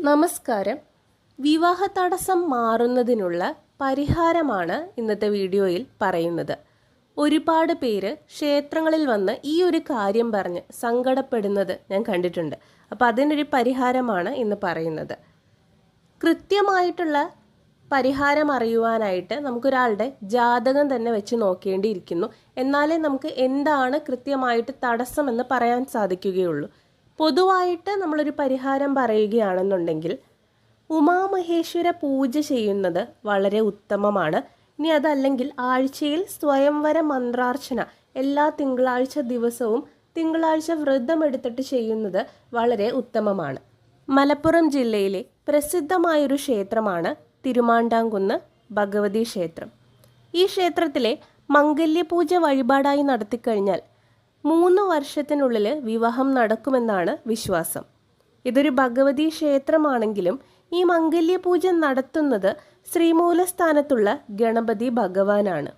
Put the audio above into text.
നമസ്കാരം. വിവാഹ തടസ്സം മാറുന്നതിനുള്ള പരിഹാരമാണ് ഇന്നത്തെ വീഡിയോയിൽ പറയുന്നത്. ഒരുപാട് പേര് ക്ഷേത്രങ്ങളിൽ വന്ന് ഈ ഒരു കാര്യം പറഞ്ഞ് സങ്കടപ്പെടുന്നത് ഞാൻ കണ്ടിട്ടുണ്ട്. അപ്പോൾ അതിനൊരു പരിഹാരമാണ് ഇന്ന് പറയുന്നത്. കൃത്യമായിട്ടുള്ള പരിഹാരം അറിയുവാനായിട്ട് നമുക്കൊരാളുടെ ജാതകം തന്നെ വെച്ച് നോക്കേണ്ടിയിരിക്കുന്നു. എന്നാലേ നമുക്ക് എന്താണ് കൃത്യമായിട്ട് തടസ്സമെന്ന് പറയാൻ സാധിക്കുകയുള്ളൂ. പൊതുവായിട്ട് നമ്മളൊരു പരിഹാരം പറയുകയാണെന്നുണ്ടെങ്കിൽ ഉമാമഹേശ്വര പൂജ ചെയ്യുന്നത് വളരെ ഉത്തമമാണ്. ഇനി അതല്ലെങ്കിൽ ആഴ്ചയിൽ സ്വയംവര മന്ത്രാർച്ചന എല്ലാ തിങ്കളാഴ്ച ദിവസവും തിങ്കളാഴ്ച വ്രതമെടുത്തിട്ട് ചെയ്യുന്നത് വളരെ ഉത്തമമാണ്. മലപ്പുറം ജില്ലയിലെ പ്രസിദ്ധമായൊരു ക്ഷേത്രമാണ് തിരുമാണ്ടാംകുന്ന് ഭഗവതി ക്ഷേത്രം. ഈ ക്ഷേത്രത്തിലെ മംഗല്യപൂജ വഴിപാടായി നടത്തിക്കഴിഞ്ഞാൽ 3 വർഷത്തിനുള്ളിൽ വിവാഹം നടക്കുമെന്നാണ് വിശ്വാസം. ഇതൊരു ഭഗവതി ക്ഷേത്രമാണെങ്കിലും ഈ മംഗല്യപൂജ നടത്തുന്നത് ശ്രീമൂലസ്ഥാനത്തുള്ള ഗണപതി ഭഗവാനാണ്.